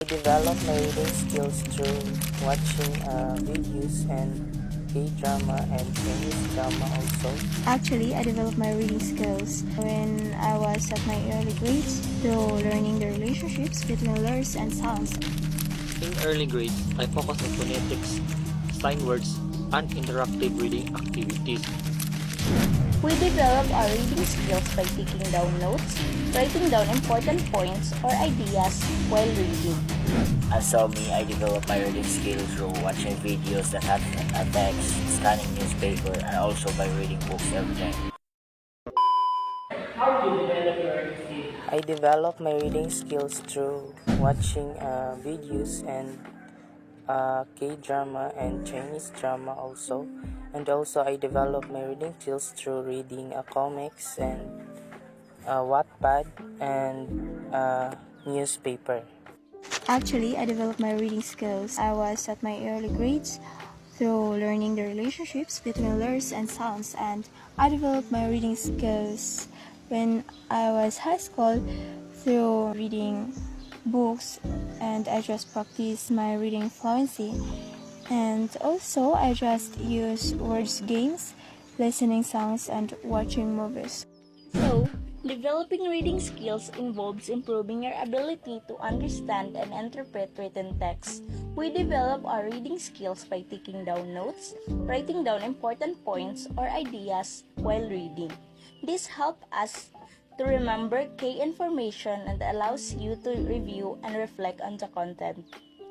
I develop my reading skills through watching videos and K-drama and Chinese drama also. Actually, I developed my reading skills when I was at my early grades through learning the relationships between letters and sounds. In early grades, I focused on phonetics, sign words, and interactive reading activities. We develop our reading skills by taking down notes, writing down important points or ideas while reading. As for me, I developed my reading skills through watching videos that have a text, scanning newspaper, and also by reading books every day. I develop my reading skills through watching videos and K-drama and Chinese drama also. And also I develop my reading skills through reading comics and Wattpad and newspaper. Actually, I developed my reading skills. I was at my early grades through learning the relationships between letters and sounds, and I developed my reading skills when I was high school through reading books, and I just practiced my reading fluency. And also, I just use words games, listening songs, and watching movies. So, developing reading skills involves improving your ability to understand and interpret written text. We develop our reading skills by taking down notes, writing down important points or ideas while reading. This helps us to remember key information and allows you to review and reflect on the content.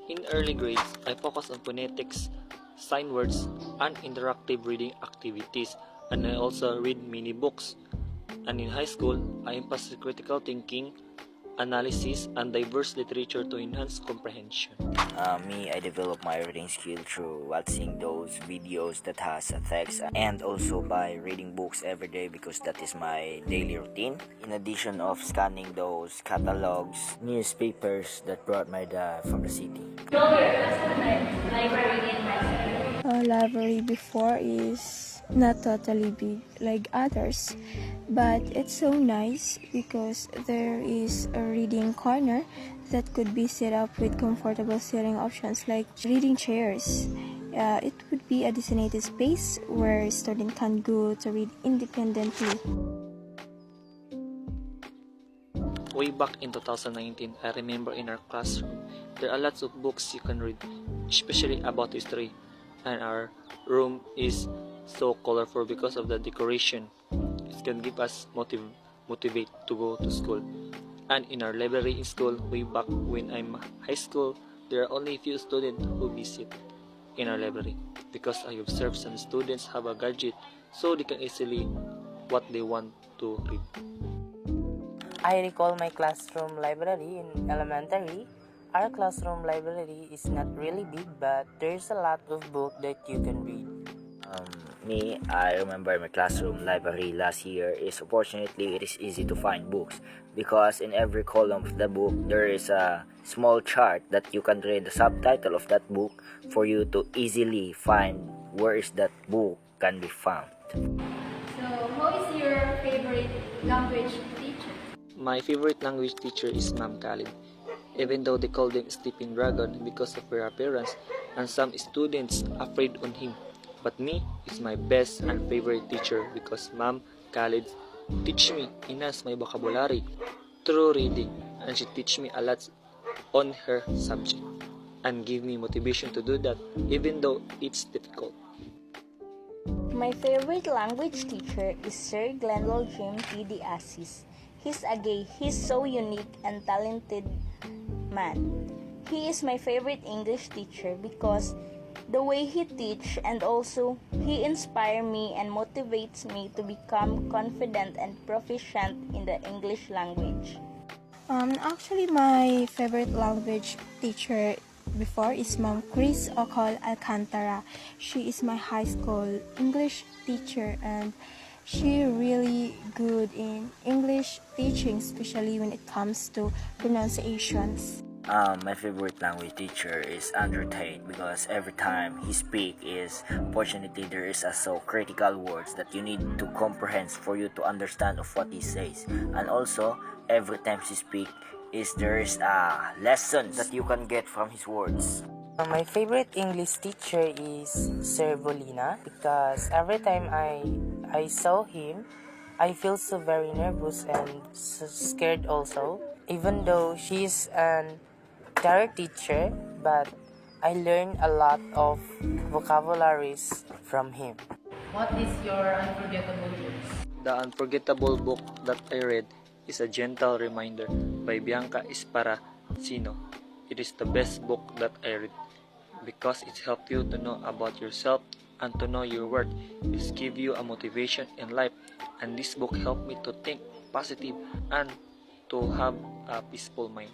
In early grades, I focused on phonetics, sign words, and interactive reading activities, and I also read mini books. And in high school, I emphasized critical thinking, analysis, and diverse literature to enhance comprehension. I developed my reading skill through watching those videos that has a text and also by reading books every day because that is my daily routine. In addition of scanning those catalogs, newspapers that brought my dad from the city. Library before is not totally big like others, but it's so nice because there is a reading corner that could be set up with comfortable sitting options like reading chairs. It would be a designated space where students can go to read independently. Way back in 2019, I remember in our classroom, there are lots of books you can read, especially about history, and our room is so colorful because of the decoration. It can give us motivate to go to school. And in our library in school, way back when I'm high school, there are only a few students who visit in our library because I observed some students have a gadget so they can easily what they want to read. I recall my classroom library in elementary. Our classroom library is not really big, but there's a lot of books that you can read. I remember my classroom library last year is fortunately it is easy to find books because in every column of the book there is a small chart that you can read the subtitle of that book for you to easily find where is that book can be found. So, who is your favorite language teacher? My favorite language teacher is Ma'am Khalid. Even though they call him Sleeping Dragon because of her appearance and some students afraid on him. But me is my best and favorite teacher because Ma'am Khalid teach me enhance my vocabulary through reading, and she teach me a lot on her subject and give me motivation to do that even though it's difficult. My favorite language teacher is Sir Glendale Jim P.D. Assis. He's so unique and talented man. He is my favorite English teacher because the way he teach and also he inspire me and motivates me to become confident and proficient in the English language. Actually, my favorite language teacher before is Ma'am Chris Ocol Alcantara. She is my high school English teacher and she really good in English teaching, especially when it comes to pronunciations. My favorite language teacher is Andrew Tate because every time he speak is fortunately there is a so critical words that you need to comprehend for you to understand of what he says, and also every time she speak is there's lessons that you can get from his words. My favorite English teacher is Sir Bolina because every time I saw him, I feel so very nervous and so scared also. Even though she's an direct teacher, but I learned a lot of vocabularies from him. What is your unforgettable books? The unforgettable book that I read is A Gentle Reminder by Bianca Esparacino. It is the best book that I read because it helps you to know about yourself and to know your worth. It gives you a motivation in life, and this book helped me to think positive and to have a peaceful mind.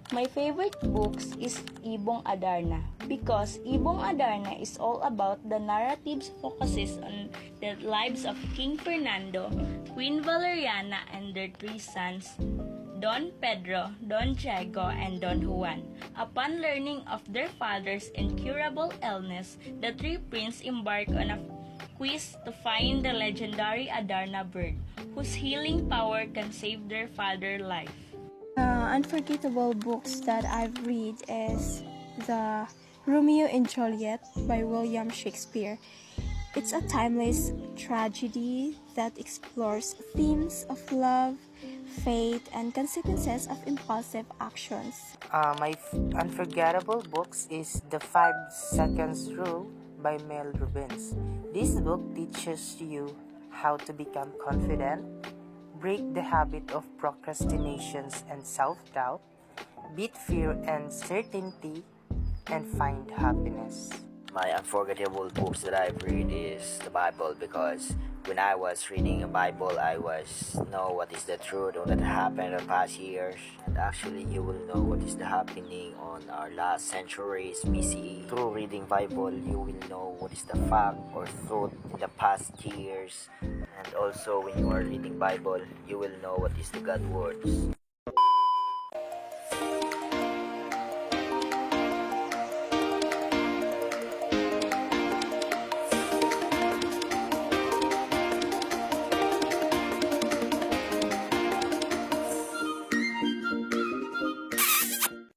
My favorite books is Ibong Adarna because Ibong Adarna is all about the narratives focuses on the lives of King Fernando, Queen Valeriana, and their three sons, Don Pedro, Don Diego, and Don Juan. Upon learning of their father's incurable illness, the three princes embark on a quest to find the legendary Adarna bird, whose healing power can save their father's life. Unforgettable books that I've read is the Romeo and Juliet by William Shakespeare. It's a timeless tragedy that explores themes of love, fate, and consequences of impulsive actions. Unforgettable books is The 5 Seconds Rule by Mel Robbins. This book teaches you how to become confident, break the habit of procrastinations and self-doubt, beat fear and certainty, and find happiness. My unforgettable books that I've read is the Bible because when I was reading a Bible, I was know what is the truth or that happened in the past years, and actually you will know what is the happening on our last centuries BCE. Through reading Bible, you will know what is the fact or truth in the past years, and also when you are reading Bible, you will know what is the God words.